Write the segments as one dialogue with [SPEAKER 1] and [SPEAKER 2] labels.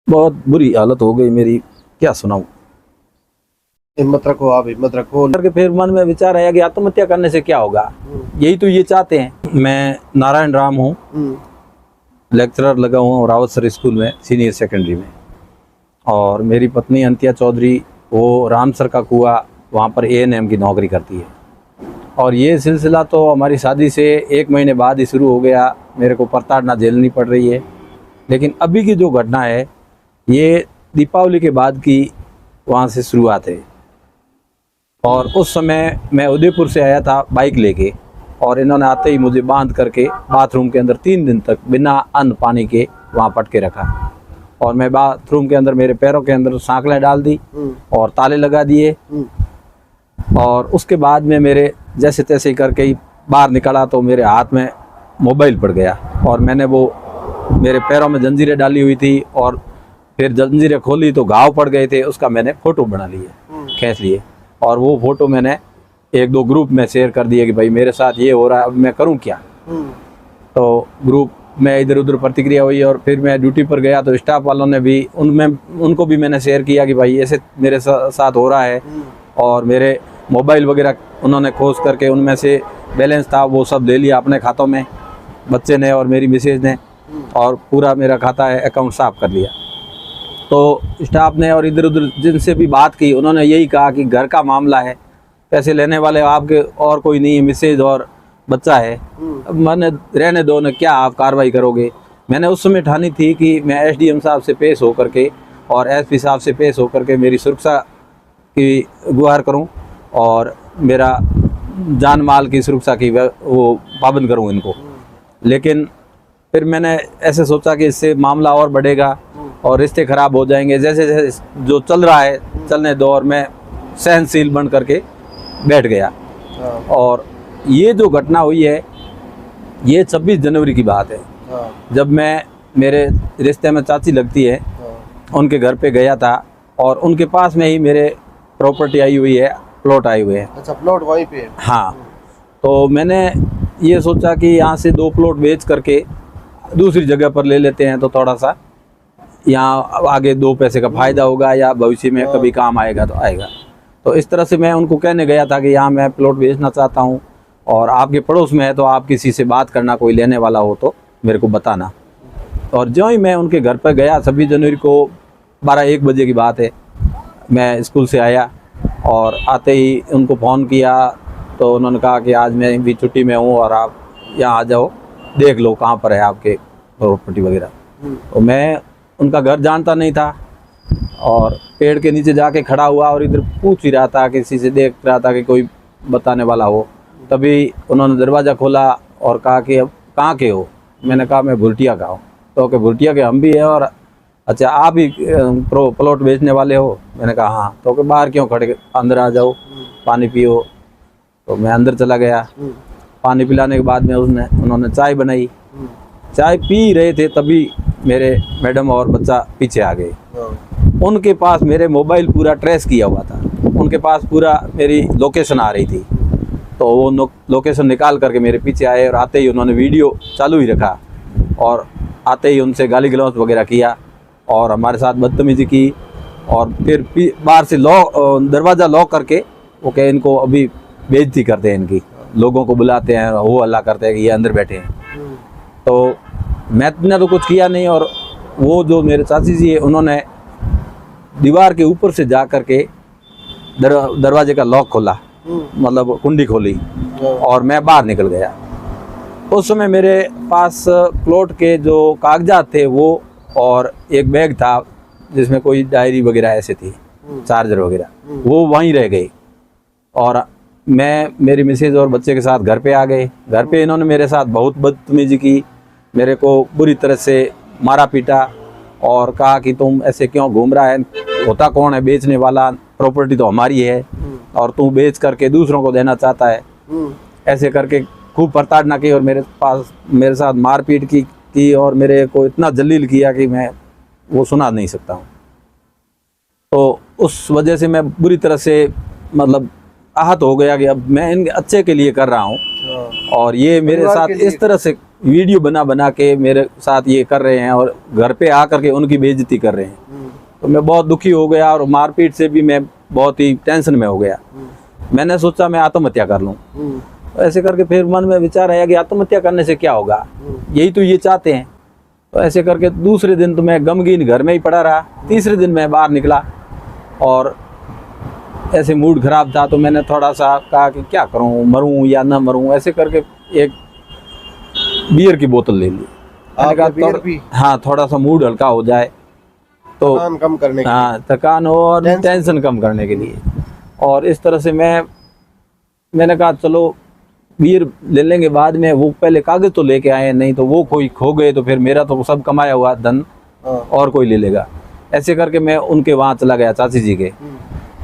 [SPEAKER 1] बहुत बुरी हालत हो गई मेरी, क्या सुनाऊं।
[SPEAKER 2] हिम्मत रखो, आप हिम्मत रखो।
[SPEAKER 1] करके फिर मन में विचार आया कि आत्महत्या करने से क्या होगा, यही तो ये चाहते हैं। मैं नारायण राम हूँ, लेक्चरर लगा हूँ रावत सर स्कूल में, सीनियर सेकेंडरी में। और मेरी पत्नी अंतिया चौधरी, वो राम सर का कुआ वहाँ पर ANM की नौकरी करती है। और ये सिलसिला तो हमारी शादी से 1 महीने बाद ही शुरू हो गया। मेरे को प्रताड़ना झेलनी पड़ रही है। लेकिन अभी की जो घटना है ये दीपावली के बाद की वहाँ से शुरुआत है। और उस समय मैं उदयपुर से आया था बाइक लेके, और इन्होंने आते ही मुझे बांध करके बाथरूम के अंदर 3 दिन तक बिना अन्न पानी के वहाँ पटके रखा। और मैं बाथरूम के अंदर मेरे पैरों के अंदर सांकलें डाल दी और ताले लगा दिए। और उसके बाद में मेरे जैसे तैसे करके ही बाहर निकला तो मेरे हाथ में मोबाइल पड़ गया, और मैंने वो मेरे पैरों में जंजीरें डाली हुई थी, और फिर जंजीरें खोली तो घाव पड़ गए थे। उसका मैंने फ़ोटो बना लिए, खींच लिए, और वो फ़ोटो मैंने 1-2 ग्रुप में शेयर कर दिए कि भाई मेरे साथ ये हो रहा है, अब मैं करूं क्या। तो ग्रुप में इधर उधर प्रतिक्रिया हुई, और फिर मैं ड्यूटी पर गया तो स्टाफ वालों ने भी उनको भी मैंने शेयर किया कि भाई ऐसे मेरे साथ हो रहा है। और मेरे मोबाइल वगैरह उन्होंने खोज करके उनमें से बैलेंस था वो सब ले लिया अपने खातों में, बच्चे ने और मेरी मिसेज ने, और पूरा मेरा खाता है अकाउंट साफ कर लिया। तो स्टाफ ने और इधर उधर जिनसे भी बात की उन्होंने यही कहा कि घर का मामला है, पैसे लेने वाले आपके और कोई नहीं, मिसेज और बच्चा है। अब मैंने रहने दो न, क्या आप कार्रवाई करोगे। मैंने उस समय ठानी थी कि मैं SDM साहब से पेश होकर के और SP साहब से पेश होकर के मेरी सुरक्षा की गुहार करूं, और मेरा जान माल की सुरक्षा की वो पाबंद करूं इनको। लेकिन फिर मैंने ऐसे सोचा कि इससे मामला और बढ़ेगा और रिश्ते ख़राब हो जाएंगे। जैसे जैसे जो चल रहा है चलने दो, और मैं सहनशील बन करके बैठ गया। और ये जो घटना हुई है ये 26 जनवरी की बात है, जब मैं मेरे रिश्ते में चाची लगती है उनके घर पे गया था, और उनके पास में ही मेरे प्रॉपर्टी आई हुई है, प्लॉट आए हुए हैं।
[SPEAKER 2] अच्छा, प्लॉट वहीं पे है?
[SPEAKER 1] हाँ। तो मैंने ये सोचा कि यहाँ से 2 प्लॉट बेच करके दूसरी जगह पर ले लेते हैं, तो थोड़ा सा यहाँ आगे 2 पैसे का फ़ायदा होगा, या भविष्य में कभी काम आएगा तो आएगा। तो इस तरह से मैं उनको कहने गया था कि यहाँ मैं प्लॉट बेचना चाहता हूँ, और आपके पड़ोस में है तो आप किसी से बात करना, कोई लेने वाला हो तो मेरे को बताना। और जो ही मैं उनके घर पर गया 26 जनवरी को 12-1 बजे की बात है, मैं स्कूल से आया और आते ही उनको फ़ोन किया तो उन्होंने कहा कि आज मैं भी छुट्टी में हूँ और आप यहाँ आ जाओ, देख लो कहाँ पर है आपके प्रॉपर्टी वगैरह। तो मैं उनका घर जानता नहीं था, और पेड़ के नीचे जाके खड़ा हुआ और इधर पूछ ही रहा था, किसी से देख रहा था कि कोई बताने वाला हो। तभी उन्होंने दरवाज़ा खोला और कहा कि अब कहाँ के हो। मैंने कहा मैं भुरटिया का हूँ। तो कि भुरटिया के हम भी हैं, और अच्छा आप ही प्लॉट बेचने वाले हो। मैंने कहा हाँ। तो कि बाहर क्यों खड़े, अंदर आ जाओ, पानी पियो। तो मैं अंदर चला गया। पानी पिलाने के बाद में उन्होंने चाय बनाई। चाय पी रहे थे तभी मेरे मैडम और बच्चा पीछे आ गए। उनके पास मेरे मोबाइल पूरा ट्रेस किया हुआ था, उनके पास पूरा मेरी लोकेशन आ रही थी। तो वो लोकेशन निकाल करके मेरे पीछे आए, और आते ही उन्होंने वीडियो चालू ही रखा, और आते ही उनसे गाली गलौज वगैरह किया और हमारे साथ बदतमीजी की। और फिर बाहर से दरवाज़ा लॉक करके वो कहे इनको अभी बेइज्जती करते हैं, इनकी लोगों को बुलाते हैं, वो हल्ला करते हैं कि ये अंदर बैठे हैं। तो मैंने तो कुछ किया नहीं, और वो जो मेरे चाची जी है उन्होंने दीवार के ऊपर से जा कर के दरवाजे का लॉक खोला, मतलब कुंडी खोली, और मैं बाहर निकल गया। उस समय मेरे पास प्लॉट के जो कागजात थे वो, और एक बैग था जिसमें कोई डायरी वगैरह ऐसे थी, चार्जर वगैरह, वो वहीं रह गई। और मैं मेरी मिसेज और बच्चे के साथ घर पे आ गए। घर पे इन्होंने मेरे साथ बहुत बदतमीजी की, मेरे को बुरी तरह से मारा पीटा, और कहा कि तुम ऐसे क्यों घूम रहा है, होता कौन है बेचने वाला, प्रॉपर्टी तो हमारी है और तू बेच करके दूसरों को देना चाहता है। ऐसे करके खूब प्रताड़ना की, और मेरे साथ मारपीट की और मेरे को इतना जलील किया कि मैं वो सुना नहीं सकता हूँ। तो उस वजह से मैं बुरी तरह से मतलब आहत हो गया कि अब मैं इनके अच्छे के लिए कर रहा हूँ, और ये मेरे साथ इस तरह से वीडियो बना बना के मेरे साथ ये कर रहे हैं और घर पे आकर के उनकी बेइज्जती कर रहे हैं। तो मैं बहुत दुखी हो गया और मारपीट से भी मैं बहुत ही टेंशन में हो गया। मैंने सोचा मैं आत्महत्या कर लूं। ऐसे करके फिर मन में विचार आया कि आत्महत्या करने से क्या होगा, यही तो ये चाहते हैं। तो ऐसे करके दूसरे दिन तो मैं गमगीन घर में ही पड़ा रहा। तीसरे दिन मैं बाहर निकला और ऐसे मूड खराब था, तो मैंने थोड़ा सा कहा कि क्या करूं, मरूं या ना मरूं। ऐसे करके एक बियर की बोतल ले ली। मैंने कहा
[SPEAKER 2] बियर भी?
[SPEAKER 1] हाँ, थोड़ा सा मूड हल्का हो जाए तो
[SPEAKER 2] थकान कम करने के
[SPEAKER 1] हाँ, थकान हो और टेंशन कम करने के लिए। और इस तरह से मैंने कहा चलो बियर ले लेंगे बाद में। वो पहले कागज तो लेके आए, नहीं तो वो कोई खो गए तो फिर मेरा तो सब कमाया हुआ धन और कोई ले लेगा। ऐसे करके मैं उनके वहाँ चला गया, चाची जी के।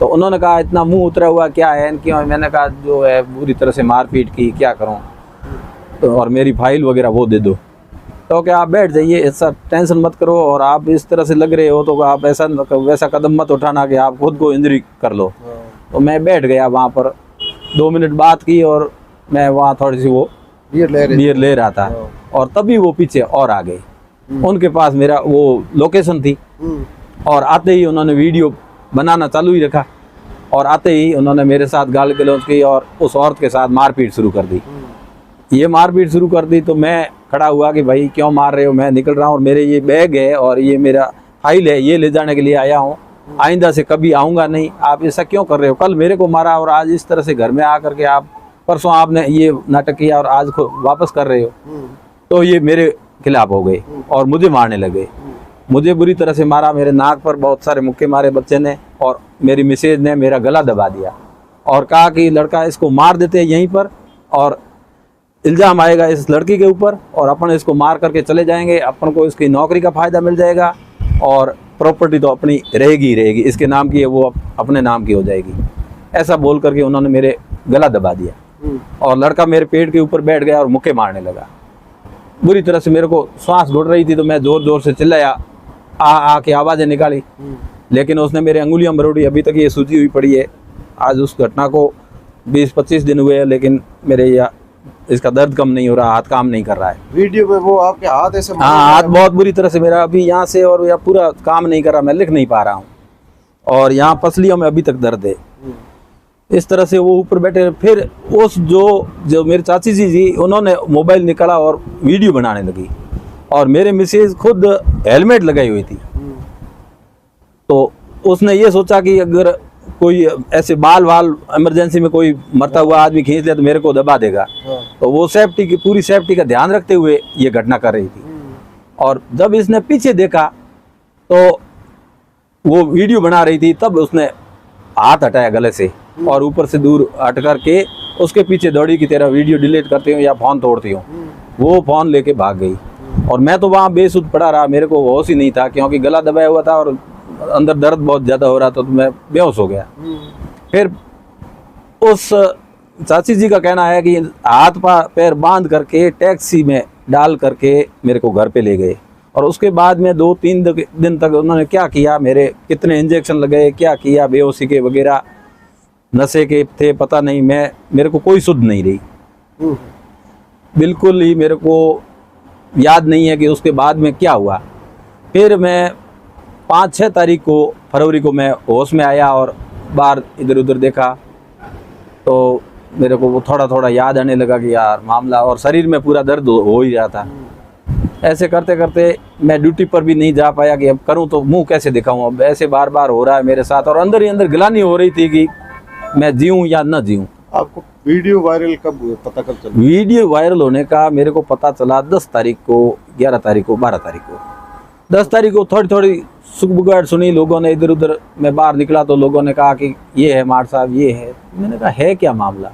[SPEAKER 1] तो उन्होंने कहा इतना मुंह उतरा हुआ क्या है, क्यों? मैंने कहा जो है बुरी तरह से मारपीट की, क्या करूं, तो और मेरी फाइल वगैरह वो दे दो। तो क्या आप बैठ जाइए, ऐसा टेंशन मत करो, और आप इस तरह से लग रहे हो तो आप ऐसा वैसा कदम मत उठाना कि आप खुद को इंजरी कर लो। तो मैं बैठ गया वहाँ पर, 2 मिनट बात की और मैं वहाँ थोड़ी सी वो बियर ले रहा था। और तभी वो पीछे और आ गए। उनके पास मेरा वो लोकेशन थी और आते ही उन्होंने वीडियो बनाना चालू ही रखा और आते ही उन्होंने मेरे साथ गाली गलौज की और उस औरत के साथ मारपीट शुरू कर दी। ये मारपीट शुरू कर दी तो मैं खड़ा हुआ कि भाई क्यों मार रहे हो, मैं निकल रहा हूँ और मेरे ये बैग है और ये मेरा फाइल है, ये ले जाने के लिए आया हूँ, आइंदा से कभी आऊँगा नहीं। आप ऐसा क्यों कर रहे हो? कल मेरे को मारा और आज इस तरह से घर में आकर के आप, परसों आपने ये नाटक किया और आज वापस कर रहे हो। तो ये मेरे खिलाफ हो गए और मुझे मारने लगे। मुझे बुरी तरह से मारा, मेरे नाक पर बहुत सारे मुक्के मारे बच्चे ने, और मेरी मिसेज ने मेरा गला दबा दिया और कहा कि लड़का इसको मार देते हैं यहीं पर और इल्ज़ाम आएगा इस लड़की के ऊपर और अपन इसको मार करके चले जाएंगे, अपन को इसकी नौकरी का फ़ायदा मिल जाएगा और प्रॉपर्टी तो अपनी रहेगी ही रहेगी, इसके नाम की है वो अपने नाम की हो जाएगी। ऐसा बोल करके उन्होंने मेरे गला दबा दिया और लड़का मेरे पेट के ऊपर बैठ गया और मुक्के मारने लगा। बुरी तरह से मेरे को सांस घुट रही थी तो मैं ज़ोर ज़ोर से चिल्लाया, आ के आवाज़ें निकाली, लेकिन उसने मेरे अंगुलियां मरोड़ी। अभी तक ये सूजी हुई पड़ी है। आज उस घटना को 20-25 दिन हुए हैं, लेकिन मेरे इसका दर्द कम नहीं हो रहा, हाथ काम नहीं कर रहा है।
[SPEAKER 2] वीडियो में वो आपके हाथ ऐसे
[SPEAKER 1] हाँ, हाथ बहुत बुरी तरह से मेरा अभी यहाँ से और यह पूरा काम नहीं कर रहा, मैं लिख नहीं पा रहा हूँ और यहाँ पसलियों में अभी तक दर्द है। इस तरह से वो ऊपर बैठे। फिर उस जो मेरी चाची जी थी, उन्होंने मोबाइल निकाला और वीडियो बनाने लगी और मेरे मिसेज खुद हेलमेट लगाई हुई थी। तो उसने ये सोचा कि अगर कोई ऐसे बाल इमरजेंसी में कोई मरता हुआ आदमी खींच लिया तो मेरे को दबा देगा। तो वो पूरी सेफ्टी का ध्यान रखते हुए ये घटना कर रही थी। और जब इसने पीछे देखा तो वो वीडियो बना रही थी, तब उसने हाथ हटाया गले से और ऊपर से दूर हट करके उसके पीछे दौड़ी की तेरा वीडियो डिलीट करती हूँ या फ़ोन तोड़ती हूँ। वो फ़ोन लेके भाग गई और मैं तो वहाँ बेसुध पड़ा रहा, मेरे को होश ही नहीं था क्योंकि गला दबाया हुआ था और अंदर दर्द बहुत ज़्यादा हो रहा था, तो मैं बेहोश हो गया। फिर उस चाची जी का कहना है कि हाथ पैर बांध करके टैक्सी में डाल करके मेरे को घर पे ले गए और उसके बाद में 2-3 दिन तक उन्होंने क्या किया, मेरे कितने इंजेक्शन लगाए, क्या किया, बेहोशी के वगैरह, नशे के थे पता नहीं, मेरे को कोई सुध नहीं रही। बिल्कुल ही मेरे को याद नहीं है कि उसके बाद में क्या हुआ। फिर मैं 5-6 तारीख को फरवरी को मैं होश में आया और बाहर इधर उधर देखा तो मेरे को वो थोड़ा थोड़ा याद आने लगा कि यार मामला, और शरीर में पूरा दर्द हो ही रहा था। ऐसे करते करते मैं ड्यूटी पर भी नहीं जा पाया कि अब करूं तो मुंह कैसे दिखाऊं। अब ऐसे बार बार हो रहा है मेरे साथ और अंदर ही अंदर गिलानी हो रही थी कि मैं जीऊं या न जीऊं।
[SPEAKER 2] आपको वीडियो वायरल कब हुआ, पता कब चला?
[SPEAKER 1] वीडियो वायरल होने का मेरे को पता चला 10 तारीख को, 11 तारीख को, 12 तारीख को। 10 तारीख को थोड़ी थोड़ी सुखबुगाहट सुनी लोगों ने, इधर उधर मैं बाहर निकला तो लोगों ने कहा कि ये है मार साहब, ये है। मैंने कहा है क्या मामला।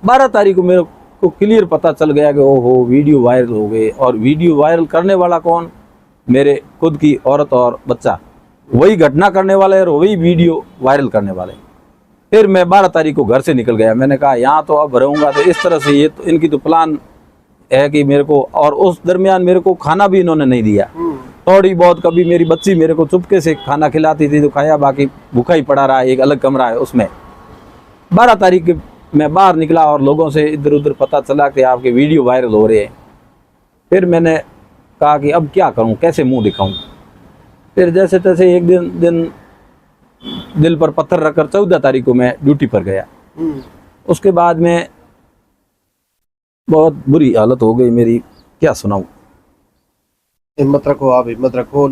[SPEAKER 1] 12 तारीख को मेरे को क्लियर पता चल गया कि ओहो वीडियो वायरल हो गए। और वीडियो वायरल करने वाला कौन? मेरे खुद की औरत और बच्चा, वही घटना करने वाले और वही वीडियो वायरल करने वाले। फिर मैं 12 तारीख को घर से निकल गया। मैंने कहा यहाँ तो अब रहूँगा तो इस तरह से, ये तो इनकी तो प्लान है कि मेरे को, और उस दरमियान मेरे को खाना भी इन्होंने नहीं दिया। थोड़ी बहुत कभी मेरी बच्ची मेरे को चुपके से खाना खिलाती थी तो खाया, बाकी भूखा ही पड़ा रहा। एक अलग कमरा है उसमें। 12 तारीख मैं बाहर निकला और लोगों से इधर उधर पता चला कि आपके वीडियो वायरल हो रहे हैं। फिर मैंने कहा कि अब क्या करूं, कैसे मुंह दिखाऊं। फिर जैसे तैसे एक दिन दिल पर पत्थर रखकर 14 तारीख को मैं ड्यूटी पर गया। उसके बाद में बहुत बुरी हालत हो गई मेरी, क्या सुनाऊं।
[SPEAKER 2] हिम्मत रखो, आप हिम्मत रखो।